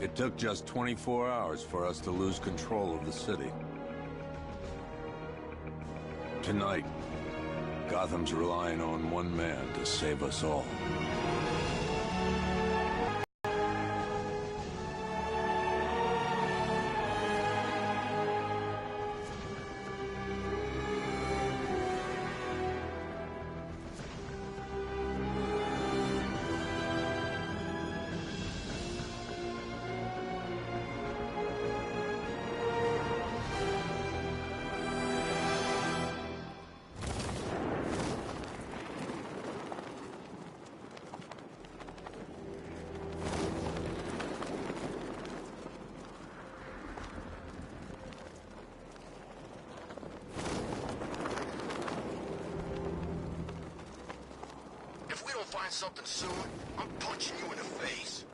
It took just 24 hours for us to lose control of the city. Tonight, Gotham's relying on one man to save us all. Find something soon, I'm punching you in the face.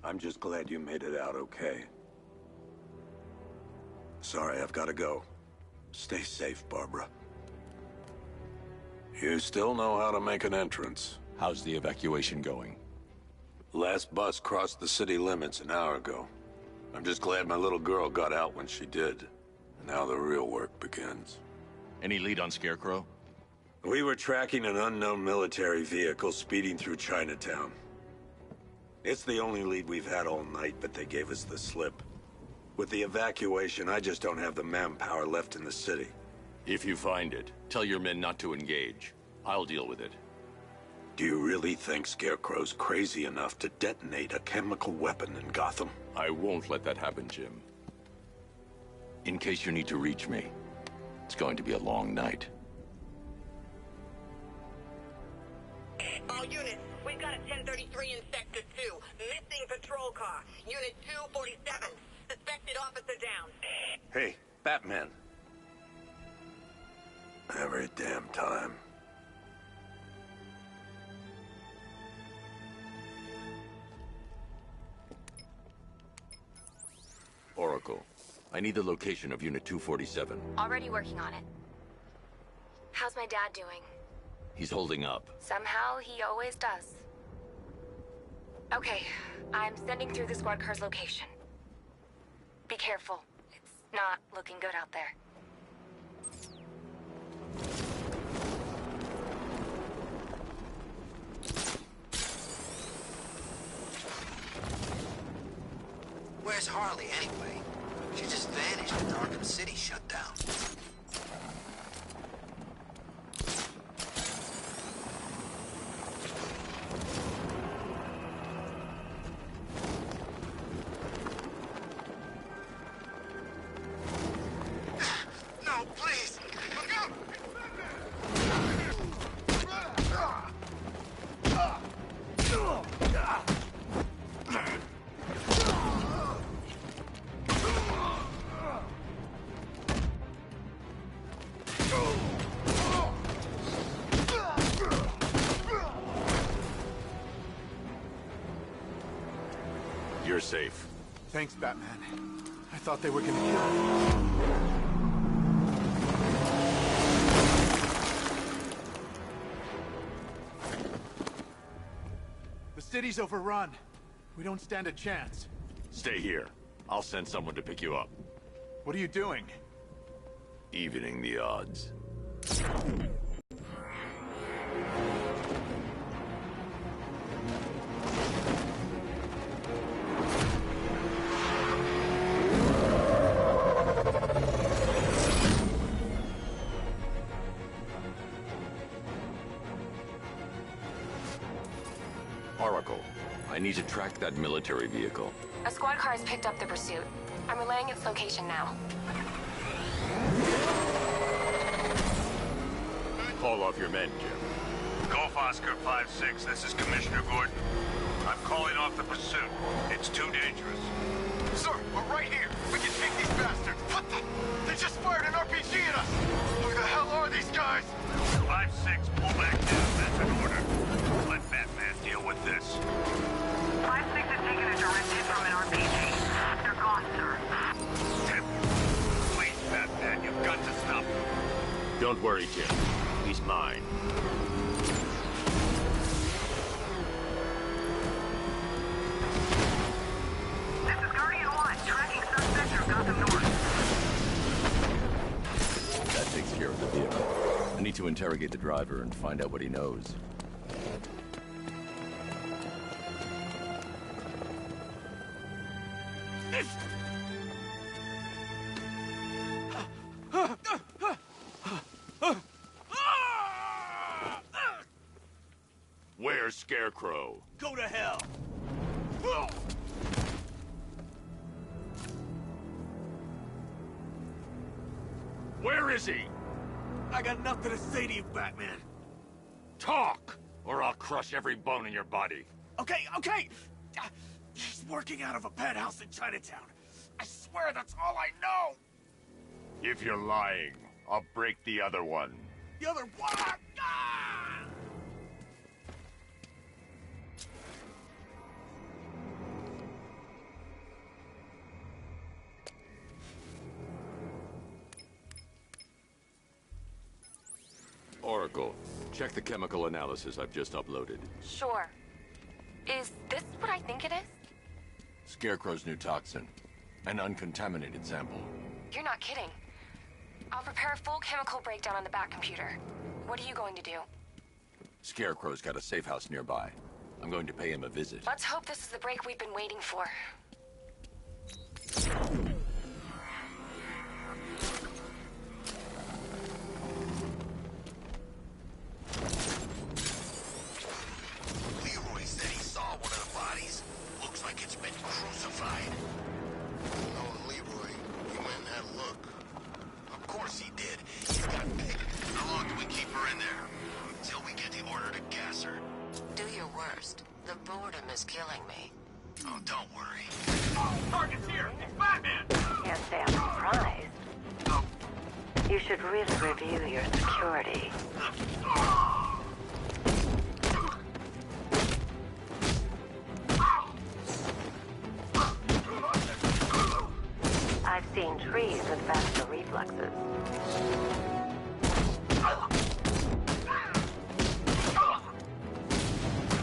I'm just glad you made it out okay. Sorry, I've got to go. Stay safe, Barbara. You still know how to make an entrance. How's the evacuation going? Last bus crossed the city limits an hour ago. I'm just glad my little girl got out when she did. Now the real work begins. Any lead on Scarecrow? We were tracking an unknown military vehicle speeding through Chinatown. It's the only lead we've had all night, but they gave us the slip. With the evacuation, I just don't have the manpower left in the city. If you find it, tell your men not to engage. I'll deal with it. Do you really think Scarecrow's crazy enough to detonate a chemical weapon in Gotham? I won't let that happen, Jim. In case you need to reach me, it's going to be a long night. All units, we've got a 1033 in Sector 2. Missing patrol car. Unit 247. Suspected officer down. Hey, Batman. Every damn time. Oracle, I need the location of Unit 247. Already working on it. How's my dad doing? He's holding up. Somehow, he always does. Okay, I'm sending through the squad car's location. Be careful. It's not looking good out there. Where's Harley, anyway? She just vanished and Arkham City shut down. No, please! Look out! You're safe. Thanks, Batman. I thought they were gonna kill me. The city's overrun. We don't stand a chance. Stay here. I'll send someone to pick you up. What are you doing? Evening the odds. Oracle, I need to track that military vehicle. A squad car has picked up the pursuit. I'm relaying its location now. Call off your men, Jim. Golf Oscar 5-6, this is Commissioner Gordon. I'm calling off the pursuit. It's too dangerous. Sir, we're right here. We can take these bastards. What the? They just fired an RPG at us. Who the hell are these guys? 5-6, pull back down. That's an order. Let Batman deal with this. 5-6 has taken a direct hit from an RPG. They're gone, sir. Please, Batman, you Don't worry, Jim. He's mine. This is Guardian 1, tracking suspect through Gotham North. That takes care of the vehicle. I need to interrogate the driver and find out what he knows. Where's Scarecrow? Go to hell! Where is he? I got nothing to say to you, Batman. Talk, or I'll crush every bone in your body. Okay. He's working out of a penthouse in Chinatown. I swear that's all I know. If you're lying, I'll break the other one. The other one. Ah! Oracle, check the chemical analysis I've just uploaded. Sure. Is this what I think it is? Scarecrow's new toxin. An uncontaminated sample. You're not kidding. I'll prepare a full chemical breakdown on the back computer. What are you going to do? Scarecrow's got a safe house nearby. I'm going to pay him a visit. Let's hope this is the break we've been waiting for. Leroy said he saw one of the bodies. Looks like it's been crucified. Oh, Leroy, he went and had a look. Of course he did. He's got picked. How long do we keep her in there? Until we get the order to gas her. Do your worst. The boredom is killing me. Oh, don't worry. Oh, target's here! It's Batman! Can't say I'm surprised. You should really review your security. I've seen trees with faster reflexes.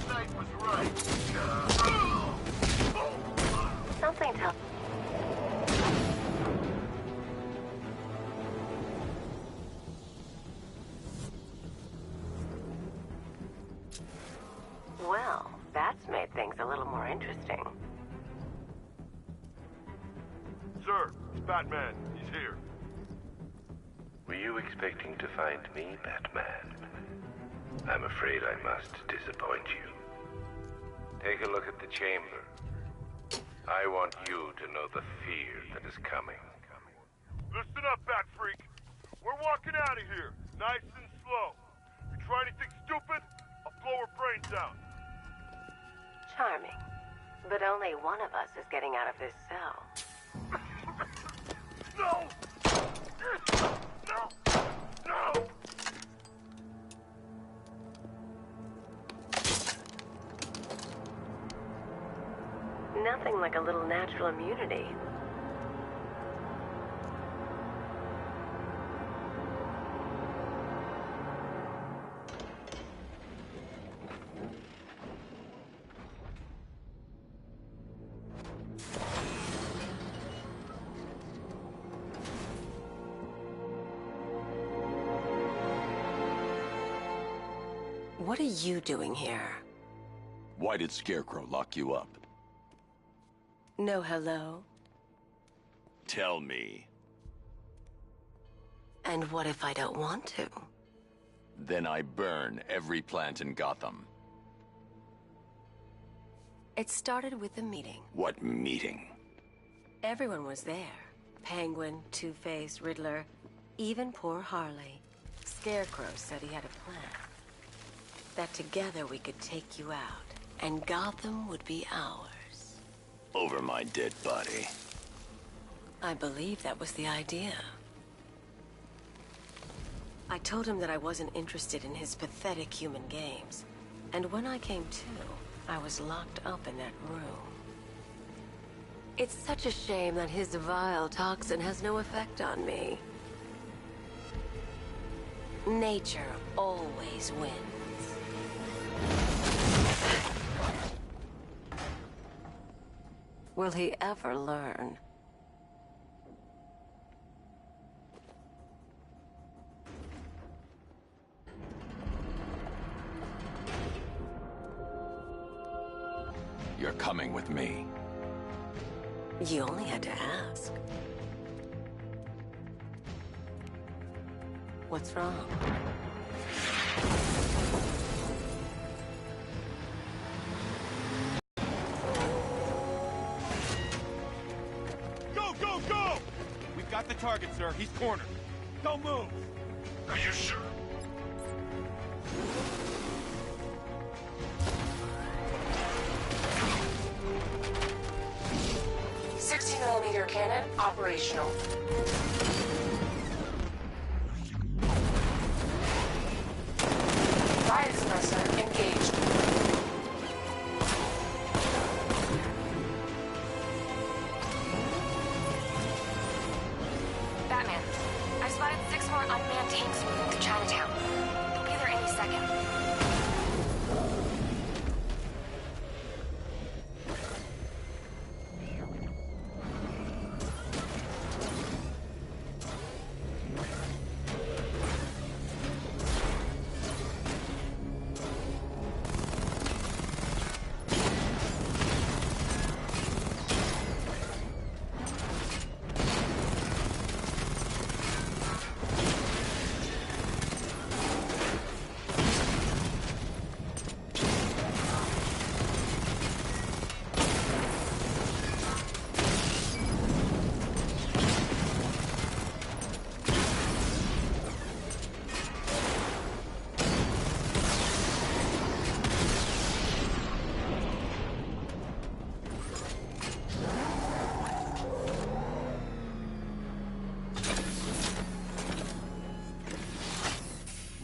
Night was right. Something tells... Well, that's made things a little more interesting. Sir, it's Batman. He's here. Were you expecting to find me, Batman? I'm afraid I must disappoint you. Take a look at the chamber. I want you to know the fear that is coming. Listen up, Bat Freak. We're walking out of here, nice and slow. You try anything stupid, I'll blow her brains out. Charming. But only one of us is getting out of this cell. No! No! No! Nothing like a little natural immunity. What are you doing here? Why did Scarecrow lock you up? No hello? Tell me. And what if I don't want to? Then I burn every plant in Gotham. It started with a meeting. What meeting? Everyone was there. Penguin, Two-Face, Riddler, even poor Harley. Scarecrow said he had a plan. That together we could take you out, and Gotham would be ours. Over my dead body. I believe that was the idea. I told him that I wasn't interested in his pathetic human games. And when I came to, I was locked up in that room. It's such a shame that his vile toxin has no effect on me. Nature always wins. Will he ever learn? You're coming with me. You only had to ask. What's wrong? Go, go, go! We've got the target, sir. He's cornered. Don't move. Are you sure? 60mm cannon operational. Riot suppressor engaged. Batman, I've spotted 6 more unmanned tanks moving through Chinatown. They'll be there any second.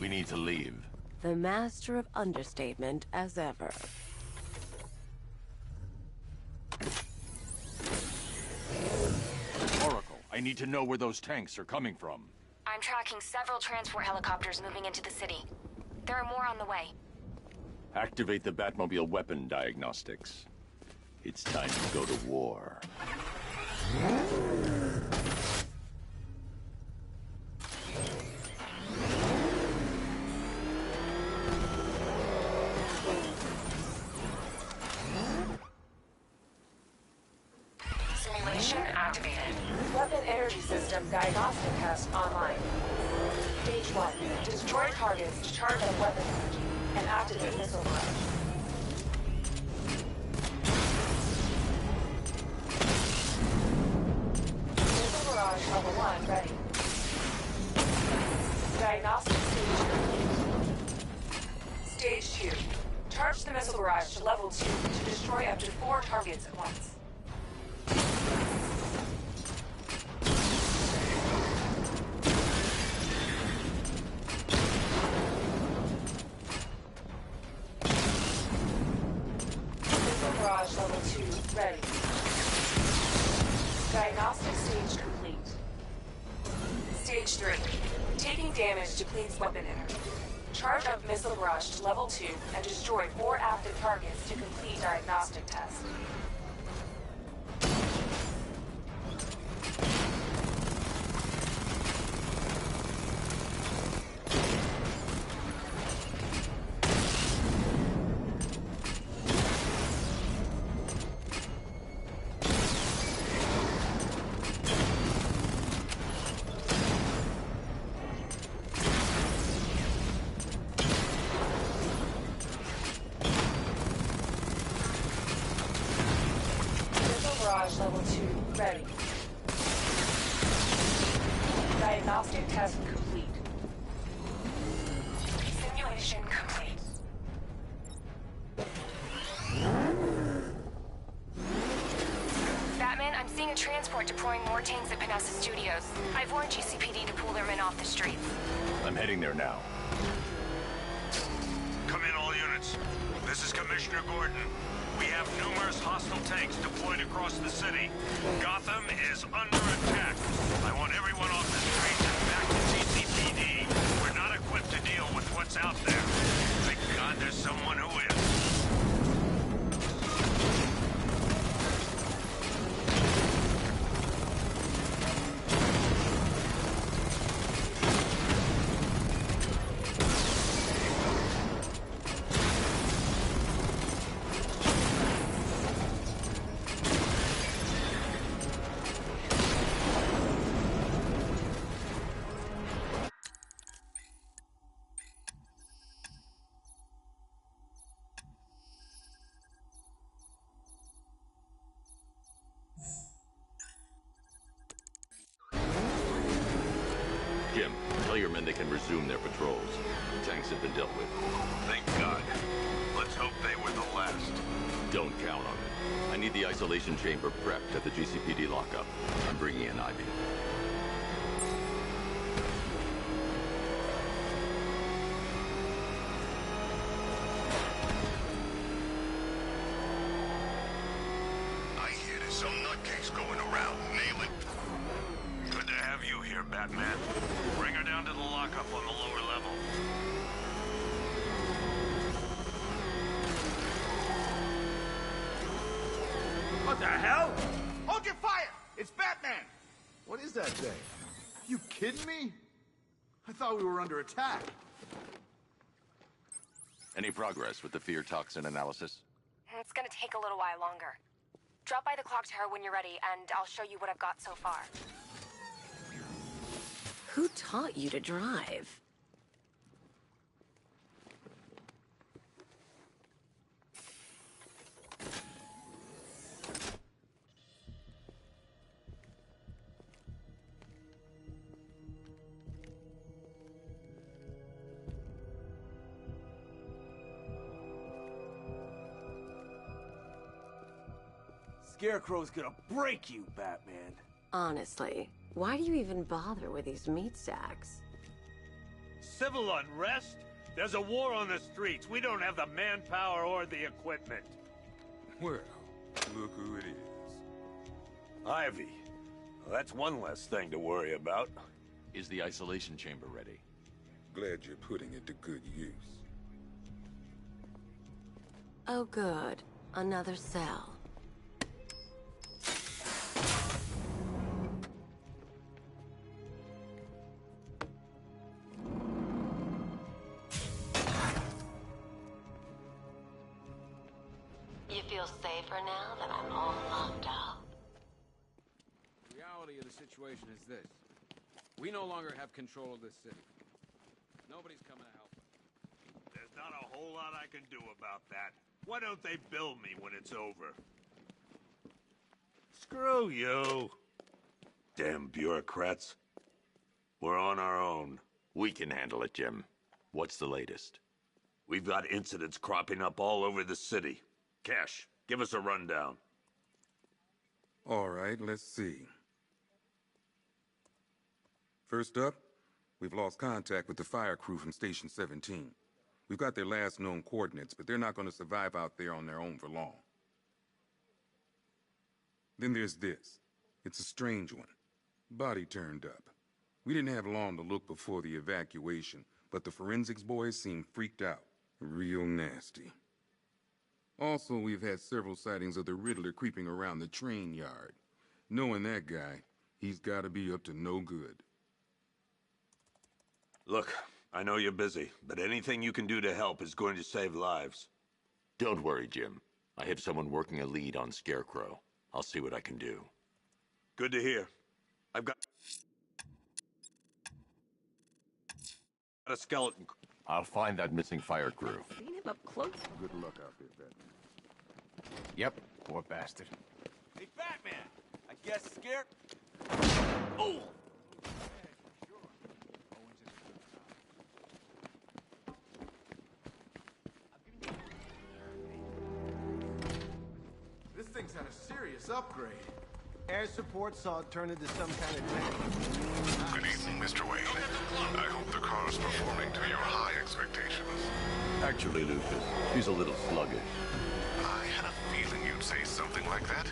We need to leave. The master of understatement as ever. Oracle, I need to know where those tanks are coming from. I'm tracking several transport helicopters moving into the city. There are more on the way. Activate the Batmobile weapon diagnostics. It's time to go to war. Simulation activated. Weapon energy system diagnostic test online. Stage 1. Destroy targets to charge up weapon energy and activate missile barrage. Missile barrage level 1 ready. Diagnostic stage 2. Stage 2. Charge the missile barrage to level 2 to destroy up to 4 targets at once. Barrage level 2 ready. Diagnostic stage complete. Stage 3. Taking damage depletes weapon energy. Charge up missile barrage to level 2 and destroy 4 active targets to complete diagnostic test. Barrage level 2 ready. Diagnostic test complete. Simulation complete. Batman, I'm seeing a transport deploying more tanks at Panessa Studios. I've warned GCPD to pull their men off the streets. I'm heading there now. Come in, all units. This is Commissioner Gordon. We have numerous hostile tanks deployed across the city. Gotham is under attack. I want everyone off the streets and back to GCPD. We're not equipped what's out there. Thank God there's someone who is. Jim, tell your men they can resume their patrols. Tanks have been dealt with. Thank God. Let's hope they were the last. Don't count on it. I need the isolation chamber prepped at the GCPD lockup. I'm bringing in Ivy. I hear there's some nutcase going around. Nail it. Good to have you here, Batman. Bring her down to the lockup on the lower level. What the hell? Hold your fire! It's Batman! What is that thing? You kidding me? I thought we were under attack. Any progress with the fear toxin analysis? It's gonna take a little while longer. Drop by the clock tower when you're ready, and I'll show you what I've got so far. Who taught you to drive? Scarecrow's gonna break you, Batman. Honestly, why do you even bother with these meat sacks? Civil unrest? There's a war on the streets. We don't have the manpower or the equipment. Well, look who it is. Ivy. Well, that's one less thing to worry about. Is the isolation chamber ready? Glad you're putting it to good use. Oh good, another cell. You feel safer now that I'm all locked up? The reality of the situation is this. We no longer have control of this city. Nobody's coming to help us. There's not a whole lot I can do about that. Why don't they bill me when it's over? Screw you. Damn bureaucrats. We're on our own. We can handle it, Jim. What's the latest? We've got incidents cropping up all over the city. Cash, give us a rundown. All right, let's see. First up, we've lost contact with the fire crew from Station 17. We've got their last known coordinates, but they're not going to survive out there on their own for long. Then there's this. It's a strange one. Body turned up. We didn't have long to look before the evacuation, but the forensics boys seemed freaked out. Real nasty. Also, we've had several sightings of the Riddler creeping around the train yard. Knowing that guy, he's got to be up to no good. Look, I know you're busy, but anything you can do to help is going to save lives. Don't worry, Jim. I have someone working a lead on Scarecrow. I'll see what I can do. Good to hear. I've got a skeleton. I'll find that missing fire crew. Seen him up close. Good luck out there, Batman. Yep, poor bastard. Hey, Batman! I guess Scare... Oh! This thing's had a serious upgrade. Air support saw it turn into some kind of tank. Good evening, Mr. Wayne. I hope the car's performing to your high expectations. Actually, Lucas, she's a little sluggish. I had a feeling you'd say something like that.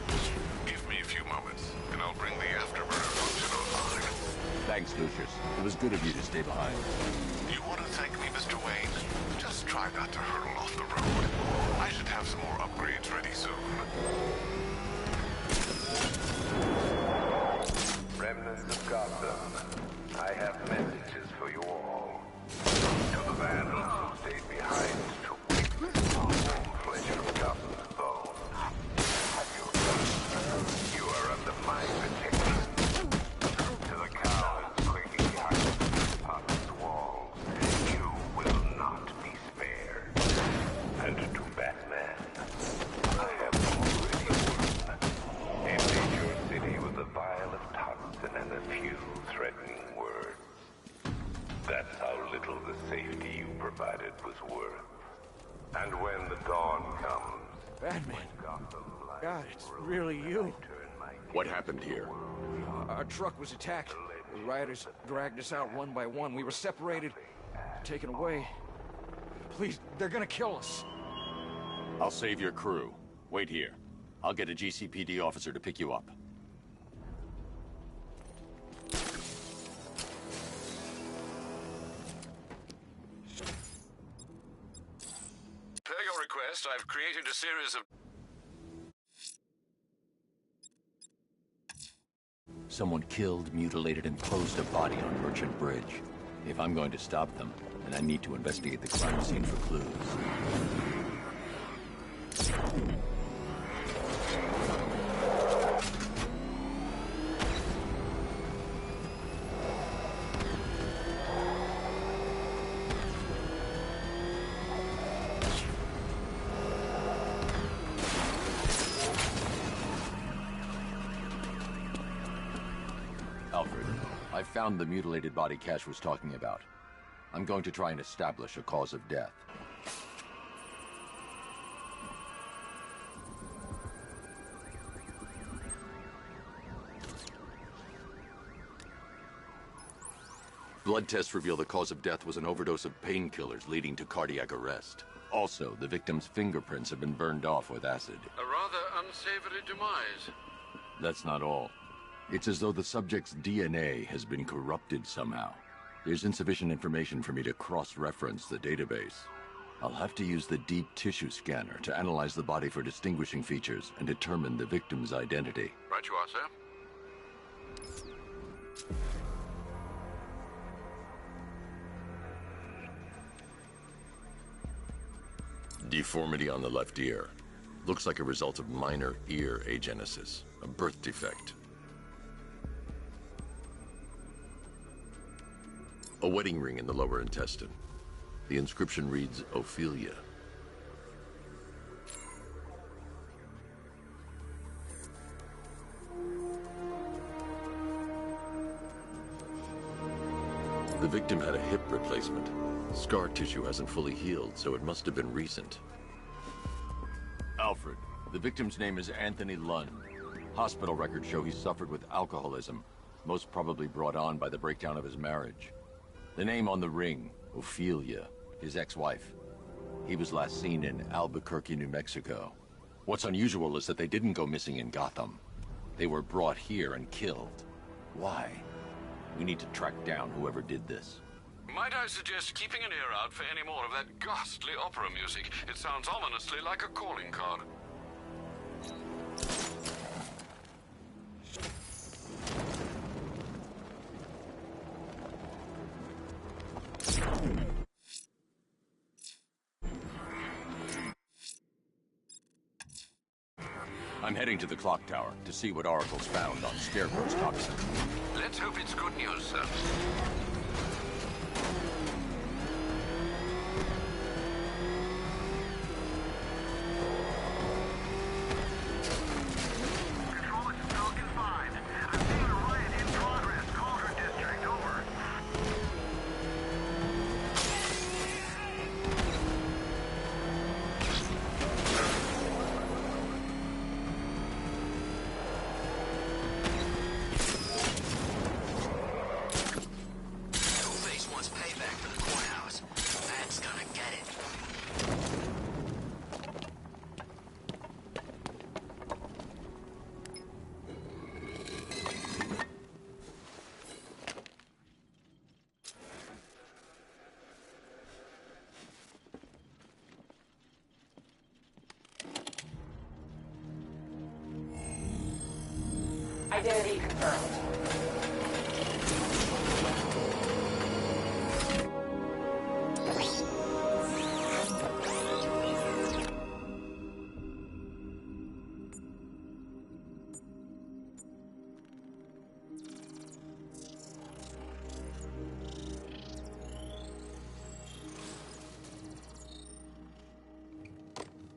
Give me a few moments, and I'll bring the afterburner function online. Thanks, Lucius. It was good of you to stay behind. You want to thank me, Mr. Wayne? Just try not to hurtle off the road. I should have some more upgrades ready soon. Remnants of Gotham, I have messages for you all. To the vandals who stayed behind to witness the warm flesh of Gotham's bone. You are under my protection. To the cowards quaking behind the apartment's walls, you will not be spared. And to Batman, I have already won. Emptied your city with a vial of toxin and a few threatening words. That's how little the safety you provided was worth. And when the dawn comes... Batman. God, it's really you. What happened here? Our truck was attacked. The rioters dragged us out one by one. We were separated, taken away. Please, they're gonna kill us. I'll save your crew. Wait here. I'll get a GCPD officer to pick you up. Per your request, I've created a series of... Someone killed, mutilated, and posed a body on Merchant Bridge. If I'm going to stop them, then I need to investigate the crime scene for clues. Alfred, I found the mutilated body Cash was talking about. I'm going to try and establish a cause of death. Blood tests reveal the cause of death was an overdose of painkillers leading to cardiac arrest. Also, the victim's fingerprints have been burned off with acid. A rather unsavory demise. That's not all. It's as though the subject's DNA has been corrupted somehow. There's insufficient information for me to cross-reference the database. I'll have to use the deep tissue scanner to analyze the body for distinguishing features and determine the victim's identity. Right you are, sir. Deformity on the left ear. Looks like a result of minor ear agenesis, a birth defect. A wedding ring in the lower intestine. The inscription reads, Ophelia. The victim had a hip replacement. Scar tissue hasn't fully healed, so it must have been recent. Alfred, the victim's name is Anthony Lund. Hospital records show he suffered with alcoholism, most probably brought on by the breakdown of his marriage. The name on the ring, Ophelia, his ex-wife. He was last seen in Albuquerque, New Mexico. What's unusual is that they didn't go missing in Gotham. They were brought here and killed. Why? We need to track down whoever did this. Might I suggest keeping an ear out for any more of that ghastly opera music? It sounds ominously like a calling card. I'm heading to the clock tower to see what Oracle's found on Scarecrow's toxin. Let's hope it's good news, sir. Identity confirmed.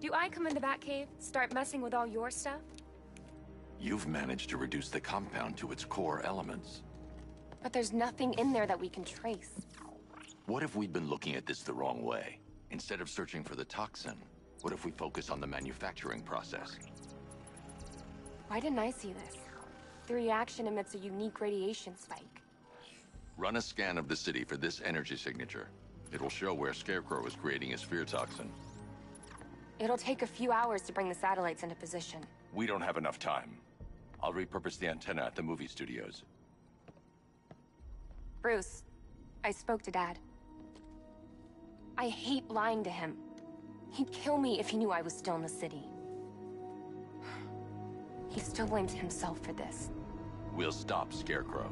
Do I come in the Batcave, start messing with all your stuff? You've managed to reduce the compound to its core elements. But there's nothing in there that we can trace. What if we'd been looking at this the wrong way? Instead of searching for the toxin, what if we focus on the manufacturing process? Why didn't I see this? The reaction emits a unique radiation spike. Run a scan of the city for this energy signature. It'll show where Scarecrow is creating his fear toxin. It'll take a few hours to bring the satellites into position. We don't have enough time. I'll repurpose the antenna at the movie studios. Bruce, I spoke to Dad. I hate lying to him. He'd kill me if he knew I was still in the city. He still blames himself for this. We'll stop Scarecrow.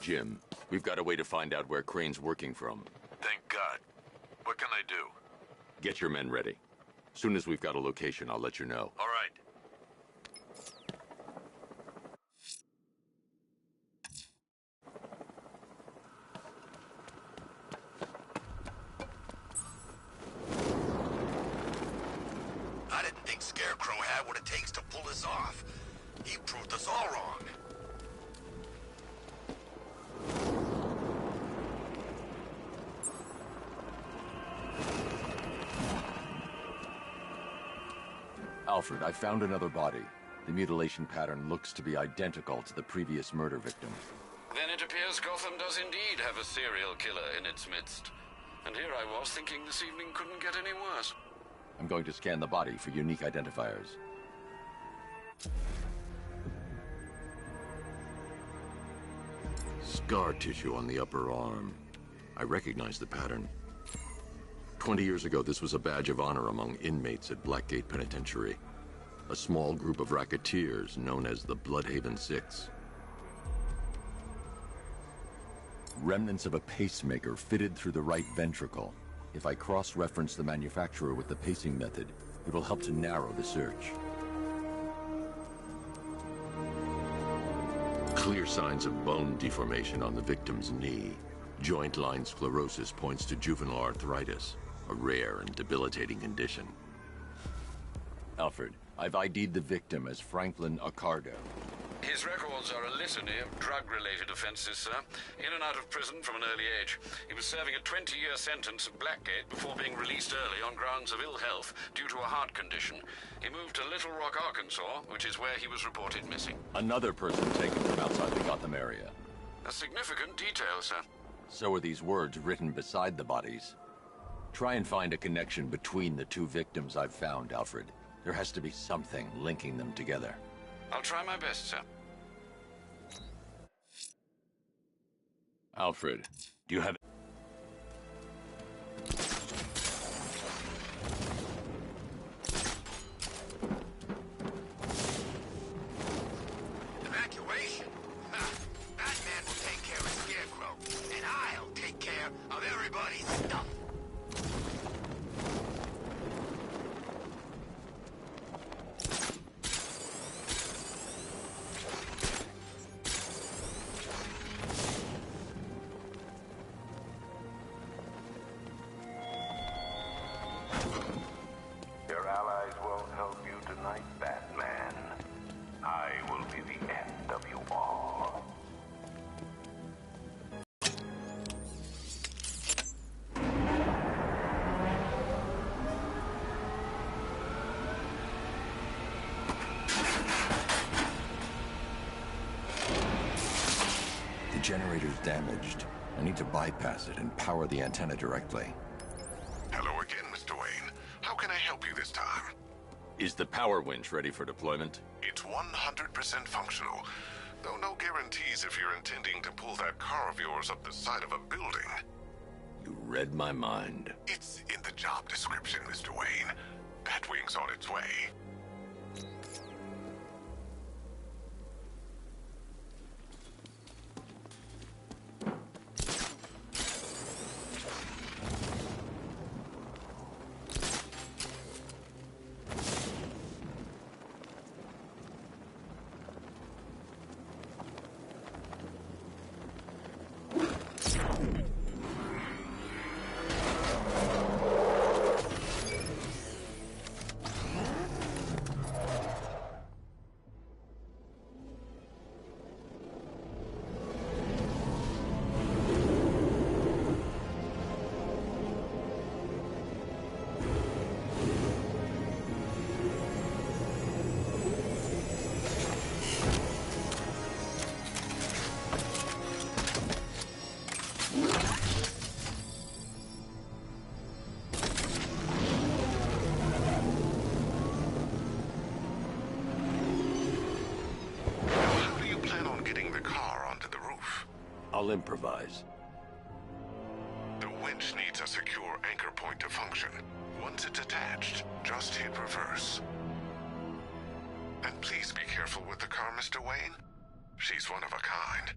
Jim, we've got a way to find out where Crane's working from. Thank God. What can I do? Get your men ready. Soon as we've got a location, I'll let you know. All right. I didn't think Scarecrow had what it takes to pull this off. He proved us all wrong. Alfred, I found another body. The mutilation pattern looks to be identical to the previous murder victim. Then it appears Gotham does indeed have a serial killer in its midst. And here I was thinking this evening couldn't get any worse. I'm going to scan the body for unique identifiers. Scar tissue on the upper arm. I recognize the pattern. 20 years ago, this was a badge of honor among inmates at Blackgate Penitentiary. A small group of racketeers known as the Bloodhaven Six. Remnants of a pacemaker fitted through the right ventricle. If I cross-reference the manufacturer with the pacing method, it will help to narrow the search. Clear signs of bone deformation on the victim's knee. Joint line sclerosis points to juvenile arthritis, a rare and debilitating condition. Alfred, I've ID'd the victim as Franklin Accardo. His records are a litany of drug-related offenses, sir. In and out of prison from an early age. He was serving a 20-year sentence at Blackgate before being released early on grounds of ill health due to a heart condition. He moved to Little Rock, Arkansas, which is where he was reported missing. Another person taken from outside the Gotham area. A significant detail, sir. So are these words written beside the bodies. Try and find a connection between the two victims I've found, Alfred. There has to be something linking them together. I'll try my best, sir. Alfred, do you have... Evacuation? Ha! Batman will take care of Scarecrow, and I'll take care of everybody's stuff. Your allies won't help you tonight, Batman. I will be the end of you all. The generator's damaged. I need to bypass it and power the antenna directly. Hello again, Mr. Wayne. How can I help you this time? Is the power winch ready for deployment? It's 100% functional. Though no guarantees if you're intending to pull that car of yours up the side of a building. You read my mind. It's in the job description, Mr. Wayne. Batwing's on its way. I'll improvise. The winch needs a secure anchor point to function. Once it's attached, just hit reverse. And please be careful with the car, Mr. Wayne. She's one of a kind.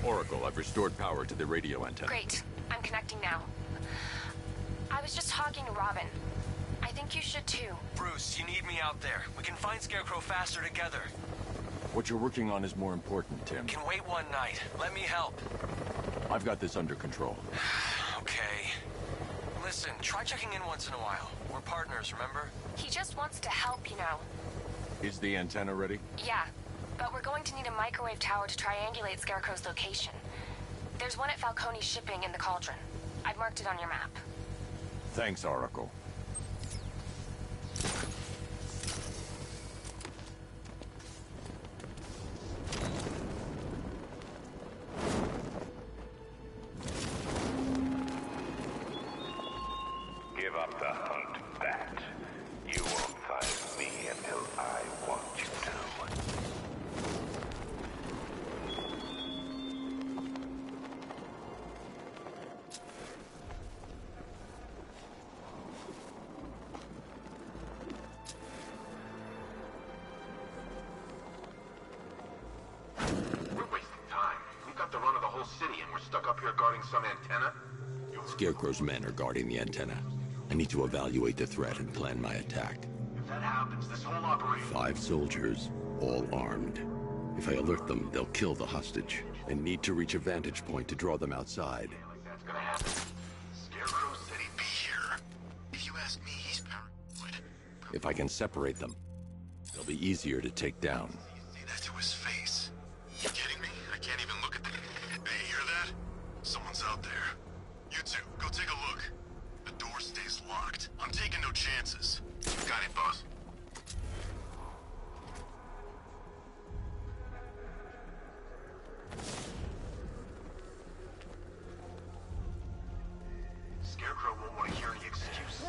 Oracle, I've restored power to the radio antenna. Great. I'm connecting now. I was just talking to Robin. I think you should too. Bruce, you need me out there. We can find Scarecrow faster together. What you're working on is more important, Tim. Can wait one night. Let me help. I've got this under control. Okay. Listen, try checking in once in a while. We're partners, remember? He just wants to help, you know. Is the antenna ready? Yeah, but we're going to need a microwave tower to triangulate Scarecrow's location. There's one at Falcone's shipping in the Cauldron. I've marked it on your map. Thanks, Oracle. Give up the hunt, Bat. You won't find me until I want you to. We're wasting time. We've got the run of the whole city and we're stuck up here guarding some antenna. Scarecrow's men are guarding the antenna. I need to evaluate the threat and plan my attack. If that happens, this whole operation... 5 soldiers, all armed. If I alert them, they'll kill the hostage, and need to reach a vantage point to draw them outside. That's gonna happen. Scarecrow said he'd be here. If you ask me, he's paranoid. If I can separate them, they'll be easier to take down. Say that to his face. You kidding me? I can't even look at the... Hey, hear that? Someone's out there. You two, go take a look. The door stays locked. I'm taking no chances. Got it, boss. don't want to hear any excuses.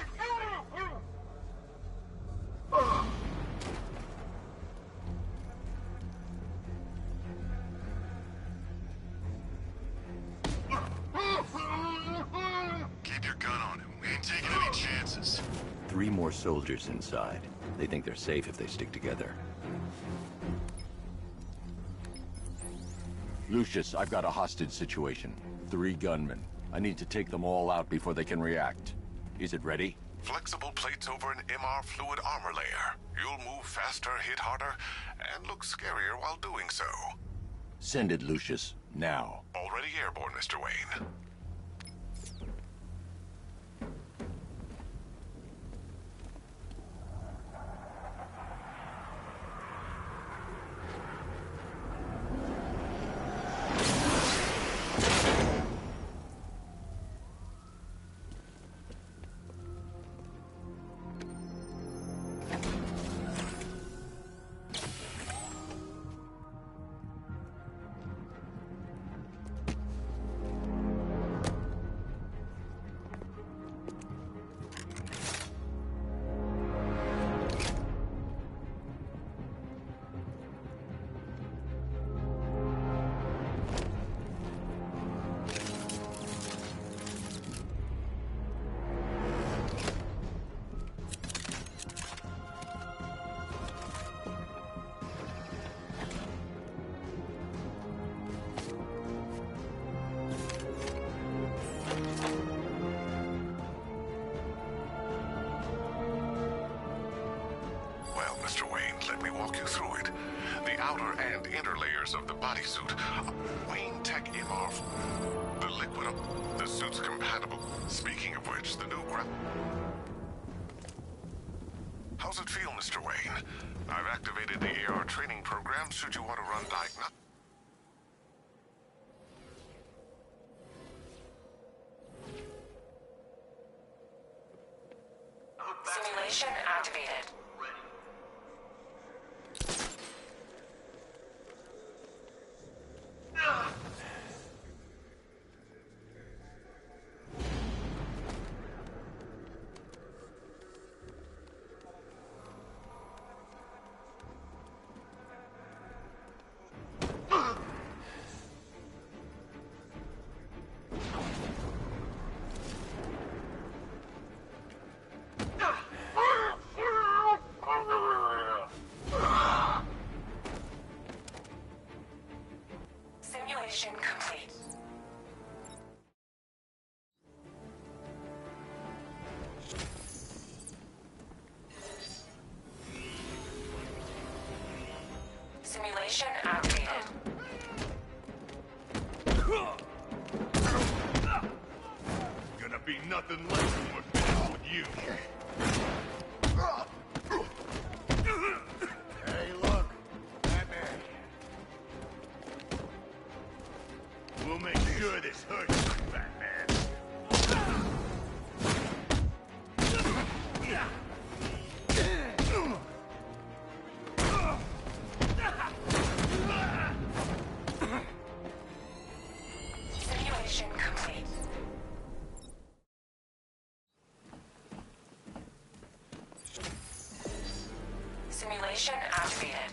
Keep your gun on him. We ain't taking any chances. 3 more soldiers inside. They think they're safe if they stick together. Lucius, I've got a hostage situation. 3 gunmen. I need to take them all out before they can react. Is it ready? Flexible plates over an MR fluid armor layer. You'll move faster, hit harder, and look scarier while doing so. Send it, Lucius. Now. Already airborne, Mr. Wayne. Mr. Wayne, let me walk you through it. The outer and inner layers of the bodysuit. Wayne Tech MR. The liquid up. The suit's compatible. Speaking of which, the new How's it feel, Mr. Wayne? I've activated the AR training program should you want to run diagnostic. Simulation activated. Simulation complete. Simulation activated. Gonna be nothing less than we're finished with you. Hey, look, Batman. We'll make sure this hurts you, Batman. Simulation complete. Simulation activated.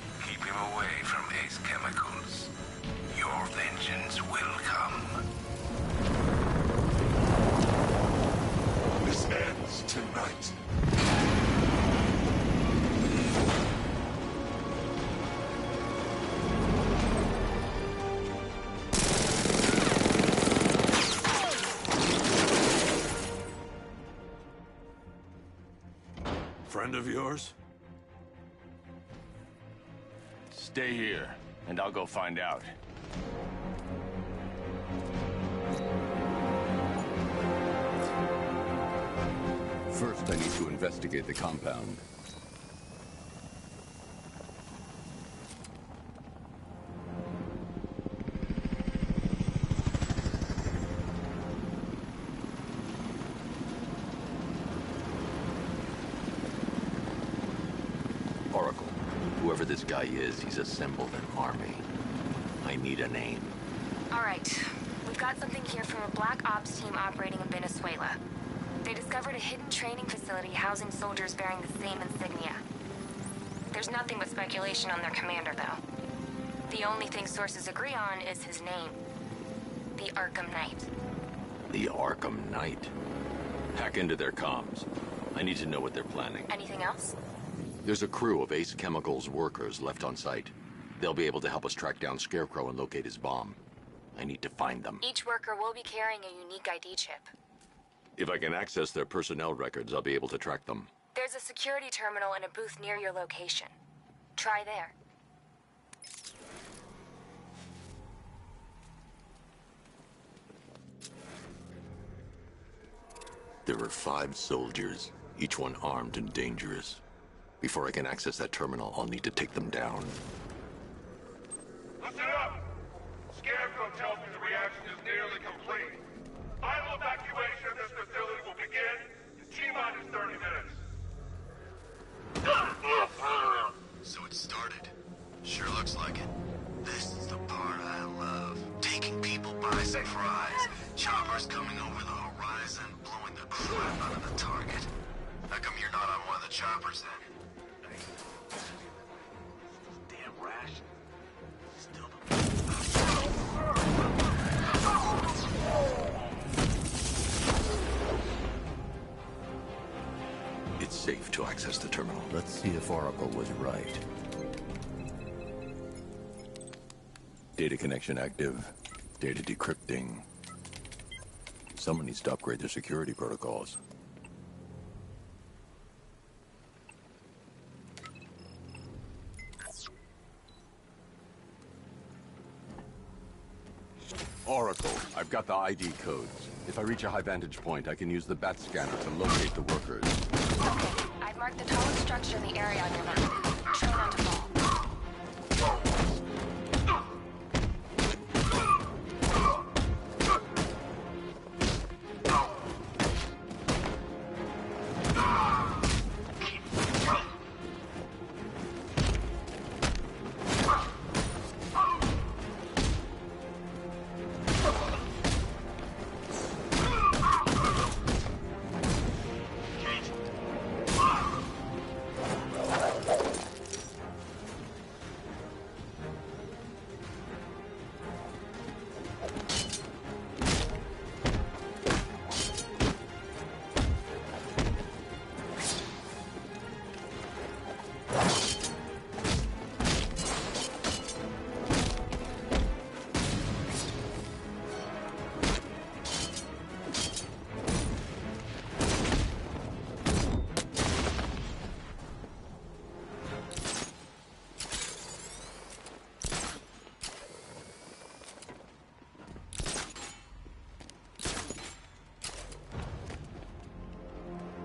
him away from Ace Chemicals, your vengeance will come. This ends tonight. Friend of yours? Stay here, and I'll go find out. First, I need to investigate the compound. Oracle, whoever this guy is, he's assembled an army. I need a name. All right. We've got something here from a Black Ops team operating in Venezuela. They discovered a hidden training facility housing soldiers bearing the same insignia. There's nothing but speculation on their commander, though. The only thing sources agree on is his name. The Arkham Knight. The Arkham Knight? Hack into their comms. I need to know what they're planning. Anything else? There's a crew of Ace Chemicals workers left on site. They'll be able to help us track down Scarecrow and locate his bomb. I need to find them. Each worker will be carrying a unique ID chip. If I can access their personnel records, I'll be able to track them. There's a security terminal in a booth near your location. Try there. There are 5 soldiers, each one armed and dangerous. Before I can access that terminal, I'll need to take them down. Listen up! Scarecrow tells me the reaction is nearly complete. Final evacuation of this facility will begin in T-minus 30 minutes. So it started. Sure looks like it. This is the part I love. Taking people by surprise. Choppers coming over the horizon, blowing the crap out of the target. How come you're not on one of the choppers then? Damn rash. It's safe to access the terminal. Let's see if Oracle was right. Data connection active. Data decrypting. Someone needs to upgrade their security protocols. Oracle, I've got the ID codes. If I reach a high vantage point, I can use the bat scanner to locate the workers. Okay, I've marked the tallest structure in the area on your map. Try not to fall.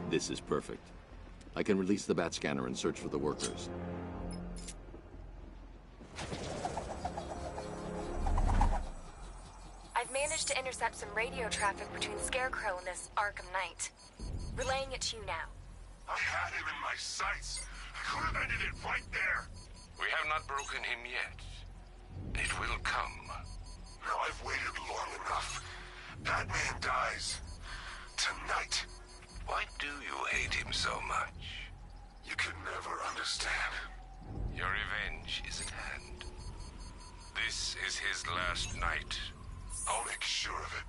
This is perfect. I can release the bat scanner and search for the workers. I've managed to intercept some radio traffic between Scarecrow and this Arkham Knight. Relaying it to you now. I had him in my sights. I could have ended it right there. We have not broken him yet. It will come. Now I've waited long enough. Batman dies. Tonight. Why do you hate him so much? You can never understand. Your revenge is at hand. This is his last night. I'll make sure of it.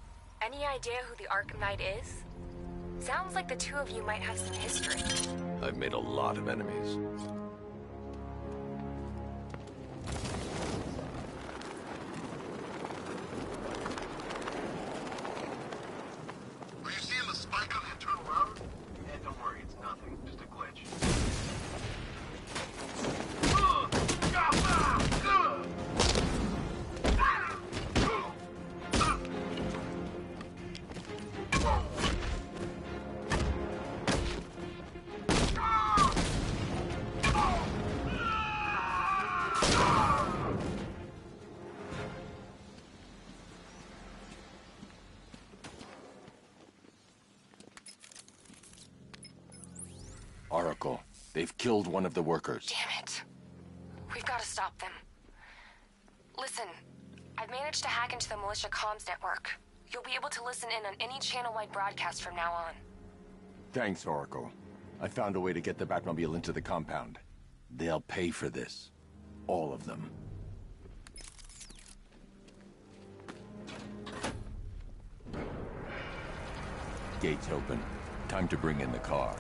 Any idea who the Arkham Knight is? Sounds like the two of you might have some history. I've made a lot of enemies. Are you seeing the spike on the internal router? Yeah, don't worry, it's nothing. Just a glitch. Oracle, they've killed one of the workers. Damn it. We've got to stop them. Listen, I've managed to hack into the militia comms network. You'll be able to listen in on any channel-wide broadcast from now on. Thanks, Oracle. I found a way to get the Batmobile into the compound. They'll pay for this. All of them. Gates open. Time to bring in the car.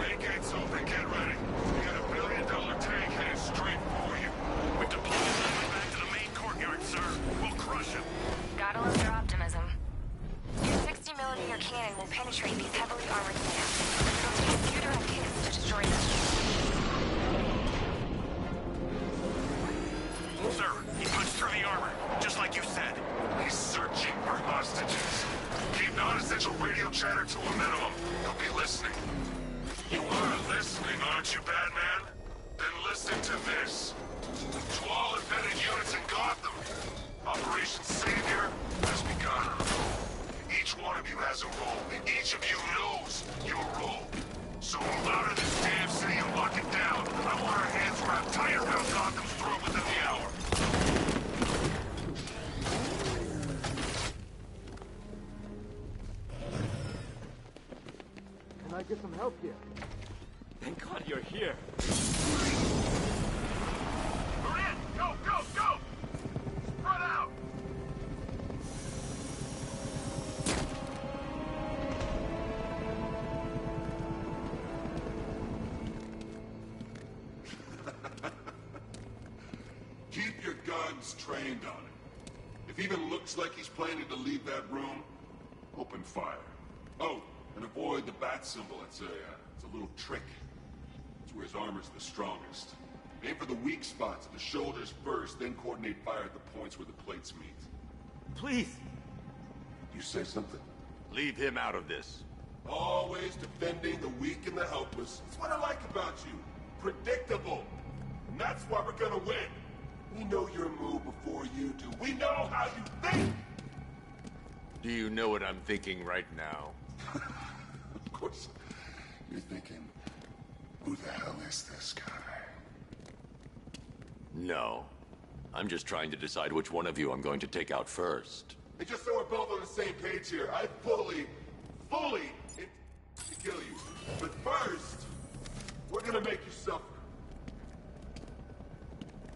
Main gates open, get ready. We got $1 billion tank headed straight for you. We've deployed it back to the main courtyard, sir. We'll crush him. Gotta love your optimism. Your 60mm cannon will penetrate these heavily armored plants. It'll take a few direct hits to destroy them. Sir, he punched through the armor, just like you said. He's searching for hostages. Keep non-essential radio chatter to a minimum. He'll be listening. You are listening, aren't you, Batman? Then listen to this. To all embedded units in Gotham, Operation Savior has begun. Each one of you has a role. Each of you knows your role. So move out of this damn city and lock it down. I want our hands wrapped tight around Gotham's throat within the hour. Can I get some help here? Thank God you're here. We're in! Go, go, go! Spread out! Keep your guns trained on it. If he even looks like he's planning to leave that room, open fire. Oh, and avoid the bat symbol. It's a little trick. It's where his armor's the strongest. Aim for the weak spots at the shoulders first, then coordinate fire at the points where the plates meet. Please. You say something? Leave him out of this. Always defending the weak and the helpless. That's what I like about you. Predictable. And that's why we're gonna win. We know your move before you do. We know how you think! Do you know what I'm thinking right now? Of course. You're thinking, who the hell is this guy? No. I'm just trying to decide which one of you I'm going to take out first. And just so we're both on the same page here, I fully intend to kill you. But first, we're gonna make you suffer.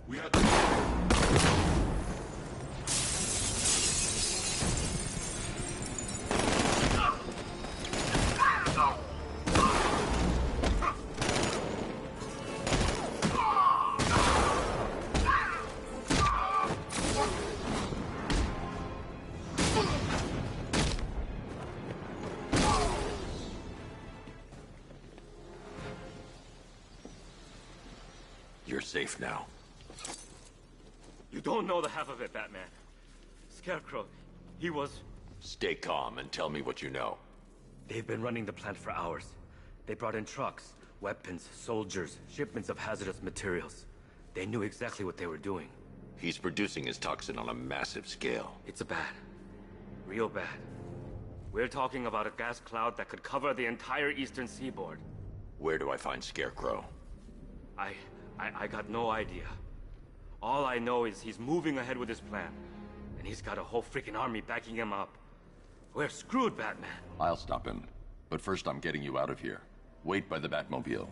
We had to... You're safe now. You don't know the half of it, Batman. Scarecrow, he was... Stay calm and tell me what you know. They've been running the plant for hours. They brought in trucks, weapons, soldiers, shipments of hazardous materials. They knew exactly what they were doing. He's producing his toxin on a massive scale. It's bad. Real bad. We're talking about a gas cloud that could cover the entire eastern seaboard. Where do I find Scarecrow? I got no idea. All I know is he's moving ahead with his plan. And he's got a whole freaking army backing him up. We're screwed, Batman. I'll stop him. But first I'm getting you out of here. Wait by the Batmobile.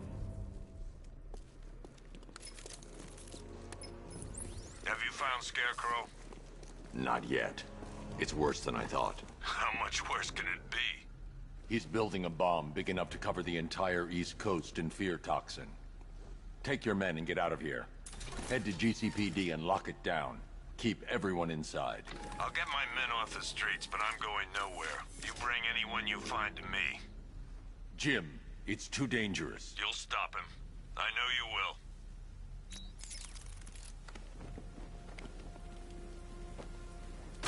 Have you found Scarecrow? Not yet. It's worse than I thought. How much worse can it be? He's building a bomb big enough to cover the entire East Coast in fear toxin. Take your men and get out of here. Head to GCPD and lock it down. Keep everyone inside. I'll get my men off the streets, but I'm going nowhere. You bring anyone you find to me. Jim, it's too dangerous. You'll stop him. I know you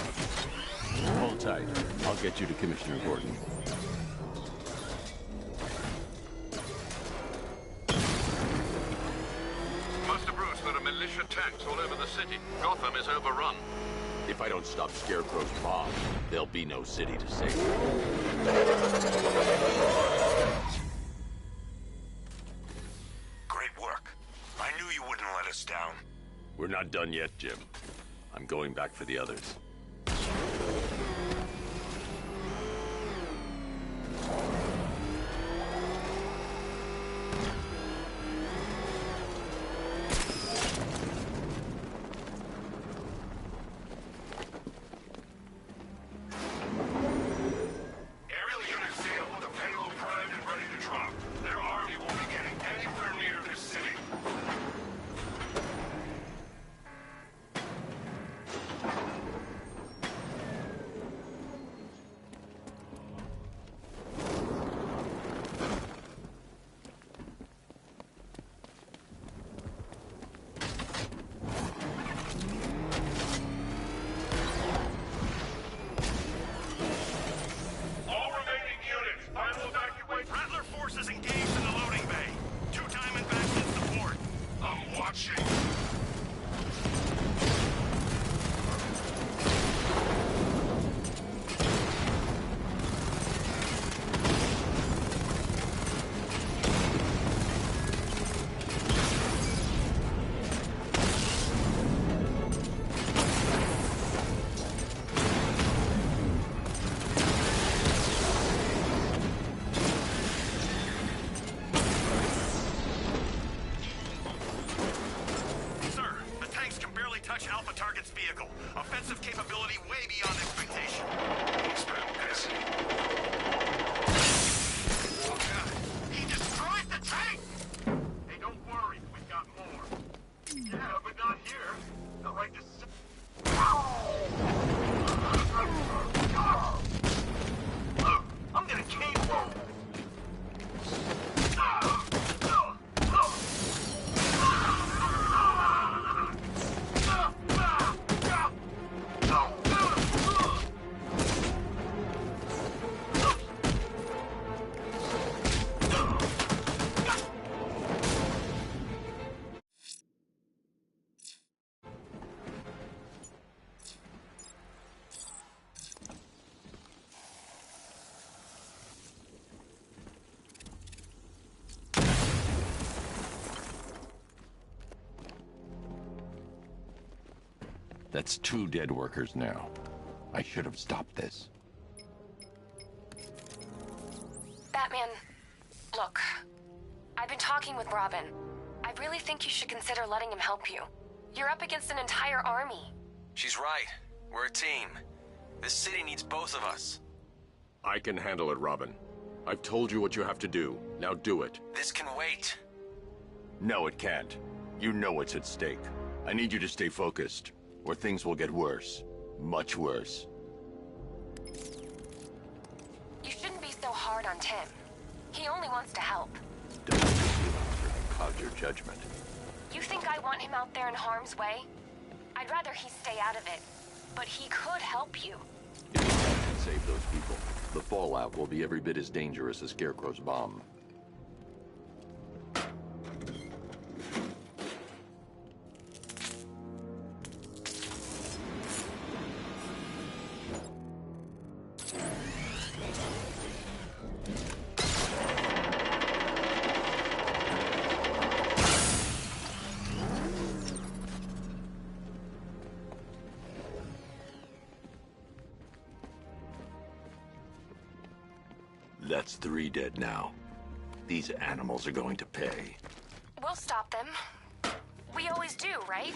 will. Hold tight. I'll get you to Commissioner Gordon. Master Bruce, there are militia tanks all over the city. Gotham is overrun. If I don't stop Scarecrow's bomb, there'll be no city to save. Great work. I knew you wouldn't let us down. We're not done yet, Jim. I'm going back for the others. That's 2 dead workers now. I should have stopped this. Batman, look. I've been talking with Robin. I really think you should consider letting him help you. You're up against an entire army. She's right. We're a team. This city needs both of us. I can handle it, Robin. I've told you what you have to do. Now do it. This can wait. No, it can't. You know what's at stake. I need you to stay focused, or things will get worse. Much worse. You shouldn't be so hard on Tim. He only wants to help. Don't cloud your judgment. You think I want him out there in harm's way? I'd rather he stay out of it. But he could help you. If you can save those people, the fallout will be every bit as dangerous as Scarecrow's bomb. That's 3 dead now. These animals are going to pay. We'll stop them. We always do, right?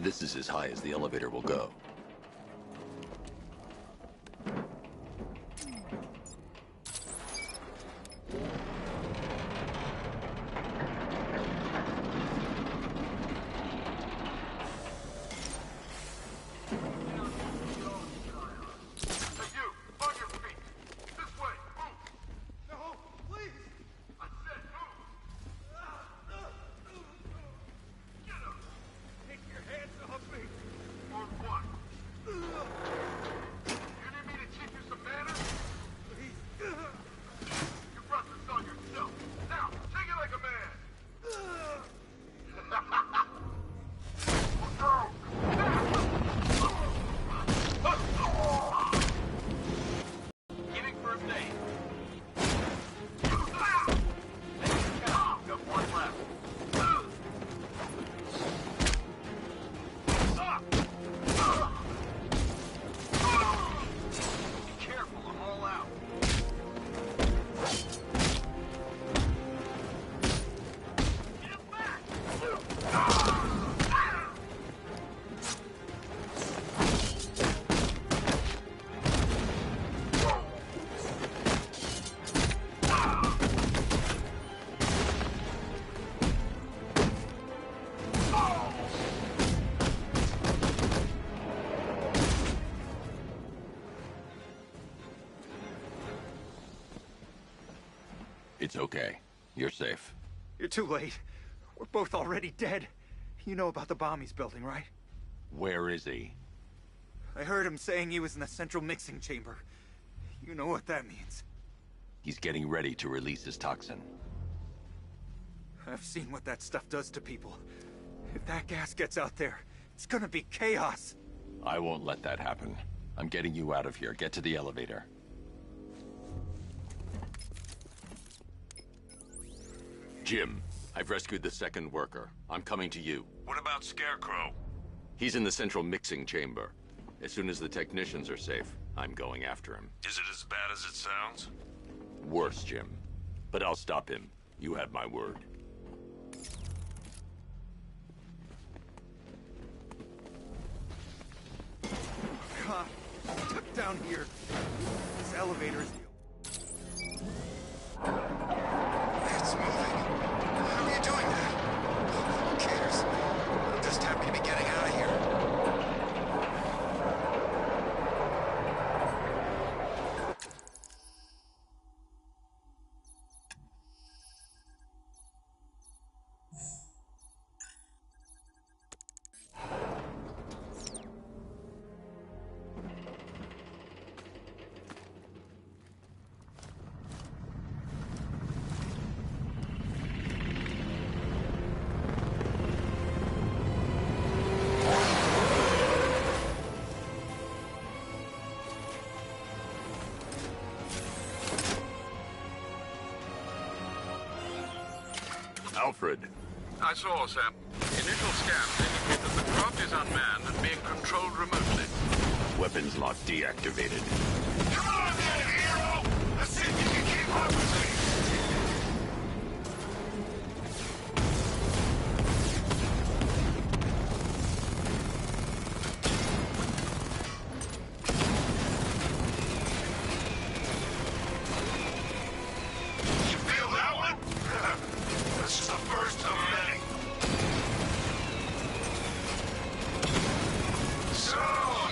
This is as high as the elevator will go. It's okay. You're safe. You're too late. We're both already dead. You know about the bomb he's building, right? Where is he? I heard him saying he was in the central mixing chamber. You know what that means. He's getting ready to release his toxin. I've seen what that stuff does to people. If that gas gets out there, it's gonna be chaos. I won't let that happen. I'm getting you out of here. Get to the elevator. Jim, I've rescued the second worker. I'm coming to you. What about Scarecrow? He's in the central mixing chamber. As soon as the technicians are safe, I'm going after him. Is it as bad as it sounds? Worse, Jim. But I'll stop him. You have my word. God, down here. This elevator is It's moving. How are you doing that? Who cares? I'm just happy to be getting out of here. Alfred. I saw, Sam. Initial scans indicate that the craft is unmanned and being controlled remotely. Weapons lock deactivated. Come on, then, hero! Let's see if you can keep up with me! You feel that one? This is the first of many. So,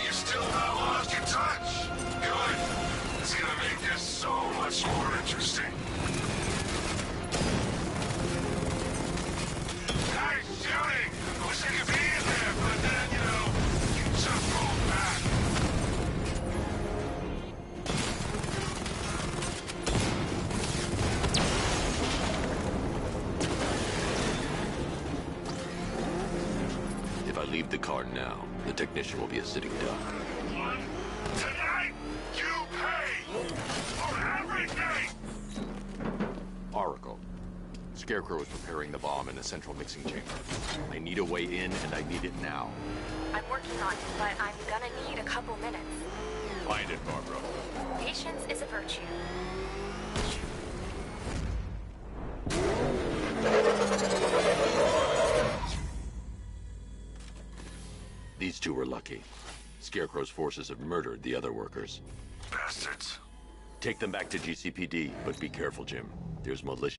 you still not lost your touch? Good. It's gonna make this so much more interesting. leave the car now. The technician will be a sitting duck. Tonight, you pay for everything! Oracle. Scarecrow is preparing the bomb in the central mixing chamber. I need a way in, and I need it now. I'm working on it, but I'm gonna need a couple minutes. Find it, Barbara. Patience is a virtue. These two were lucky. Scarecrow's forces have murdered the other workers. Bastards. Take them back to GCPD, but be careful, Jim. There's malicious